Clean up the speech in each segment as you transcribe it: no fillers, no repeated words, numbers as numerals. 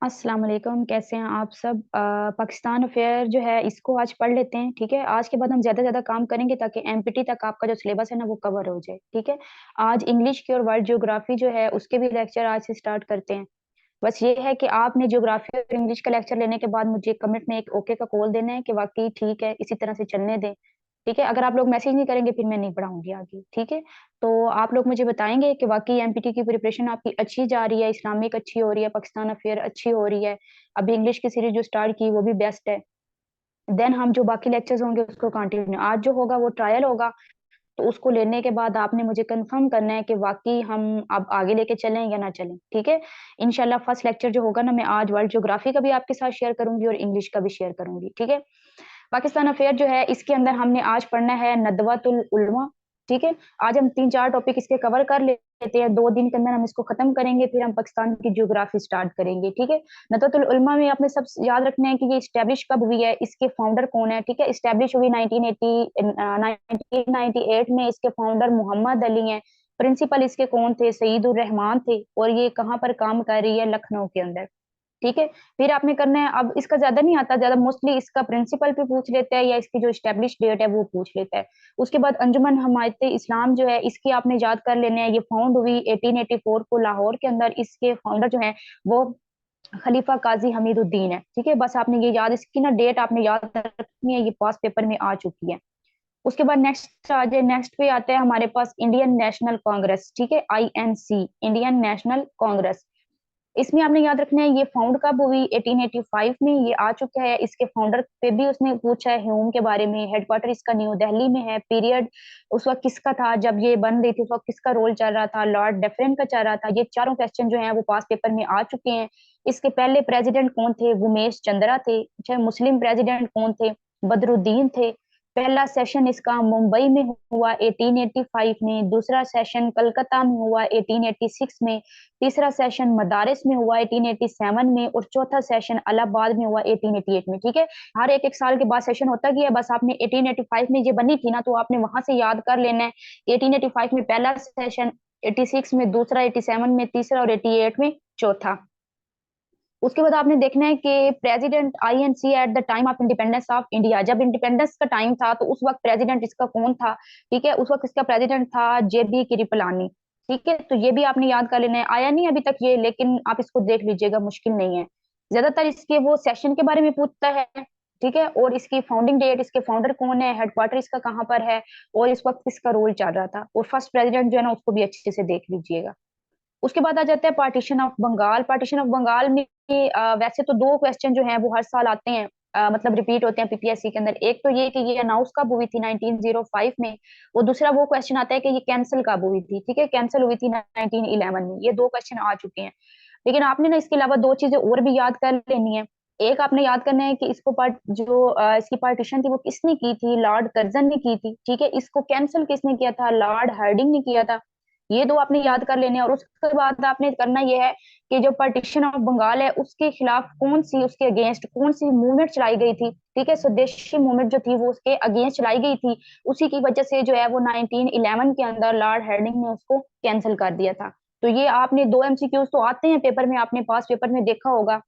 अस्सलाम वालेकुम, कैसे हैं आप सब? पाकिस्तान अफेयर जो है इसको आज पढ़ लेते हैं, ठीक है? आज के बाद हम ज़्यादा से ज़्यादा काम करेंगे ताकि एमपीटी तक आपका जो सिलेबस है ना वो कवर हो जाए, ठीक है? आज इंग्लिश की और वर्ल्ड ज्योग्राफी जो है उसके भी लेक्चर आज से स्टार्ट करते हैं। बस ये है कि आपने ज्योग्राफी और इंग्लिश का लेक्चर लेने के बाद मुझे कमेंट में एक ओके का कॉल देना है कि वाक़ई ठीक है, इसी तरह से चलने दें, ठीक है? अगर आप लोग मैसेज नहीं करेंगे फिर मैं नहीं पढ़ाऊँगी आगे, ठीक है? तो आप लोग मुझे बताएँगे कि वाक़ई एमपीटी की प्रिपरेशन आपकी अच्छी जा रही है, इस्लामिक अच्छी हो रही है, पाकिस्तान अफेयर अच्छी हो रही है, अभी इंग्लिश की सीरीज़ जो स्टार्ट की वो भी बेस्ट है। देन हम जो बाकी लेक्चर्स होंगे उसको कंटिन्यू आज जो होगा वो ट्रायल होगा, तो उसको लेने के बाद आपने मुझे कंफर्म करना है कि वाक़ई हम अब आगे लेके चलें या ना चलें, ठीक है? इंशाल्लाह फर्स्ट लेक्चर जो होगा ना मैं आज वर्ल्ड ज्योग्राफी का भी आपके साथ शेयर करूँगी और इंग्लिश का भी शेयर करूँगी, ठीक है? पाकिस्तान अफेयर जो है इसके अंदर हमने आज पढ़ना है नदवतुल उलमा, ठीक है? आज हम 3-4 टॉपिक इसके कवर कर लेते हैं, 2 दिन के अंदर हम इसको खत्म करेंगे, फिर हम पाकिस्तान की ज्योग्राफी स्टार्ट करेंगे, ठीक है? नदवतुल उलमा में आपने सब याद रखना है कि ये एस्टेब्लिश कब हुई है, इसके फाउंडर कौन है, ठीक है? एस्टेब्लिश हुई 1988 में, इसके फाउंडर मोहम्मद अली हैं, प्रिंसिपल इसके कौन थे? सईदुर रहमान थे और ये कहाँ पर काम कर रही है? लखनऊ के अंदर। ठीक है? फिर आपने करना है अब इसका ज़्यादा नहीं आता, ज़्यादा मोस्टली इसका प्रिंसिपल भी पूछ लेते हैं या इसकी जो एस्टेब्लिश डेट है वो पूछ लेता है। उसके बाद अंजुमन हमायत इस्लाम जो है इसकी आपने याद कर लेना है, ये फाउंड हुई 1884 को लाहौर के अंदर, इसके फाउंडर जो हैं वो खलीफा काज़ी हमीदुद्दीन है, ठीक है? बस आपने ये याद इसकी ना डेट आपने याद रखनी है, ये पास पेपर में आ चुकी है। उसके बाद नेक्स्ट आ जाए, नेक्स्ट पे आता है हमारे पास इंडियन नेशनल कांग्रेस, ठीक है? INC, Indian national Congress. इसमें आपने याद रखना है ये फाउंड कब हुई 1885 में, ये आ चुका है। इसके फाउंडर पे भी उसने पूछा है, ह्यूम के बारे में। हेडक्वार्टर इसका न्यू दिल्ली में है। पीरियड उस वक्त किसका था जब ये बन रही थी, उस वक्त किसका रोल चल रहा था? लॉर्ड डेफरेन का चल रहा था। ये चारों क्वेश्चन जो हैं वो पास पेपर में आ चुके हैं। इसके पहले प्रेसिडेंट कौन थे? उमेश चंद्रा थे। अच्छा, मुस्लिम प्रेसिडेंट कौन थे? बदरुद्दीन थे। पहला सेशन इसका मुंबई में हुआ 1885 में, दूसरा सेशन कलकत्ता में हुआ 1886 में, तीसरा सेशन मदारिस में हुआ 1887 में और चौथा सेशन इलाहाबाद में हुआ 1888 में, ठीक है? हर एक-एक साल के बाद सेशन होता गया है, बस आपने 1885 में ये बनी थी ना, तो आपने वहाँ से याद कर लेना है। 1885 में पहला सेशन, 86 में दूसरा, 87 में तीसरा और 88 में चौथा। उसके बाद आपने देखना है कि president INC at the time of independence of India, जब इंडिपेंडेंस का टाइम था तो उस वक्त प्रेसिडेंट इसका कौन था? ठीक है, उस वक्त इसका प्रेसिडेंट था जेबी कृपलानी। ठीक है, तो ये भी आपने याद कर लेना है। आया नहीं अभी तक ये, लेकिन आप इसको देख लीजिएगा, मुश्किल नहीं है। ज्यादातर इसके वो सेशन के बारे में पूछता है, ठीक है, और इसकी फाउंडिंग डेट, इसके फाउंडर कौन है, हेडक्वार्टर इसका कहाँ पर है और इस वक्त किसका रोल चल रहा था, और फर्स्ट प्रेसिडेंट जो है ना उसको भी अच्छे से देख लीजिएगा। उसके बाद आ जाता है partition of Bengal. Partition of Bengal में वैसे तो 2 क्वेश्चन जो हैं वो हर साल आते हैं, मतलब रिपीट होते हैं पीपीएससी के अंदर। एक तो ये कि ये अनाउंस कब हुई थी 1905 में, और दूसरा वो क्वेश्चन आता है कि ये कैंसिल कब हुई थी, ठीक है? कैंसिल हुई थी 1911 में। ये 2 क्वेश्चन आ चुके हैं। लेकिन आपने ना इसके अलावा 2 चीजें और भी याद कर लेनी है। एक आपने याद करना है कि इसको इसकी पार्टीशन थी वो किसने की थी? लॉर्ड कर्जन ने की थी, ठीक है? इसको कैंसिल किसने किया था? लॉर्ड हार्डिंग ने किया था। ये 2 आपने याद कर लेने हैं। और उसके बाद आपने करना ये है कि जो पार्टीशन ऑफ बंगाल है उसके खिलाफ कौन सी, उसके अगेंस्ट कौन सी मूवमेंट चलाई गई थी, ठीक है? स्वदेशी मूवमेंट जो थी वो उसके अगेंस्ट चलाई गई थी। उसी की वजह से जो है वो 1911 के अंदर लॉर्ड हार्डिंग ने उसको कैंसिल कर दिया था। तो ये आपने 2 एमसीक्यूज तो आते हैं पेपर में, आपने पास पेपर में देखा होगा।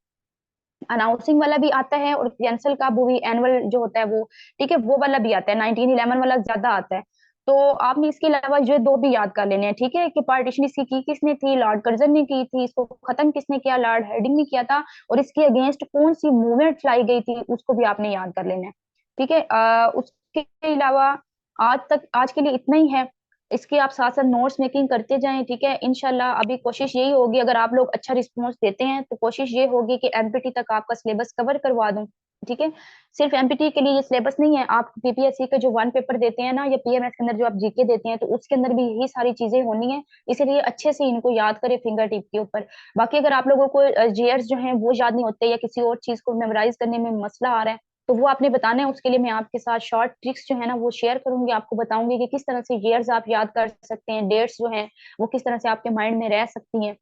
अनाउंसिंग वाला भी आता है और कैंसल का वो भी एनुअल जो होता है वो, ठीक है, वो वाला भी आता है। 1911 वाला ज्यादा आता है। तो आपने इसके अलावा ये 2 भी याद कर लेने हैं, ठीक है? कि पार्टीशन इसकी की किसने थी? लॉर्ड कर्जन ने की थी। इसको खत्म किसने किया? लॉर्ड हार्डिंग ने किया था। और इसके अगेंस्ट कौन सी मूवमेंट चलाई गई थी उसको भी आपने याद कर लेना है, ठीक है? उसके अलावा आज के लिए इतना ही है। इसके आप साथ साथ नोट्स मेकिंग करते जाएं, ठीक है? इंशाल्लाह अभी कोशिश यही होगी, अगर आप लोग अच्छा रिस्पॉन्स देते हैं तो कोशिश ये होगी कि एमपीटी तक आपका सिलेबस कवर करवा दूं, ठीक है? सिर्फ एमपीटी के लिए ये सिलेबस नहीं है, आप पीपीएससी के जो वन पेपर देते हैं ना या पीएमएस के अंदर जो आप जीके देते हैं तो उसके अंदर भी यही सारी चीजें होनी है। इसीलिए अच्छे से इनको याद करें फिंगर टिप के ऊपर। बाकी अगर आप लोगों को जेएर्स जो हैं वो याद नहीं होते या किसी और चीज को मेमोराइज करने में मसला आ रहा है तो वो आपने बताना है। उसके लिए मैं आपके साथ शॉर्ट ट्रिक्स जो है ना वो शेयर करूंगी, आपको बताऊंगी कि किस तरह से ईयर्स आप याद कर सकते हैं, डेट्स जो हैं वो किस तरह से आपके माइंड में रह सकती हैं।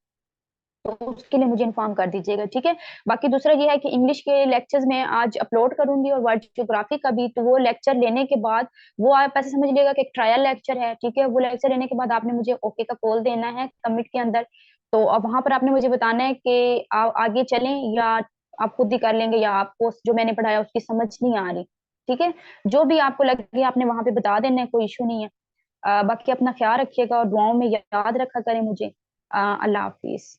तो उसके लिए मुझे इन्फॉर्म कर दीजिएगा, ठीक है? बाकी दूसरा ये है कि इंग्लिश के लेक्चर्स मैं आज अपलोड करूंगी और वर्ल्ड ज्योग्राफी का भी, तो वो लेक्चर लेने के बाद वो आप ऐसे समझ लीजिएगा कि एक ट्रायल लेक्चर है, ठीक है? वो लेक्चर लेने के बाद आपने मुझे ओके का कॉल देना है कमिट के अंदर। तो अब वहां पर आपने मुझे बताना है कि आप आगे चलें या आप खुद ही कर लेंगे, या आपको जो मैंने पढ़ाया उसकी समझ नहीं आ रही। ठीक है, जो भी आपको लगे आपने वहां पे बता देना है, कोई इशू नहीं है। बाकी अपना ख्याल रखिएगा और दुआओं में याद रखा करें मुझे। अल्लाह हाफिज।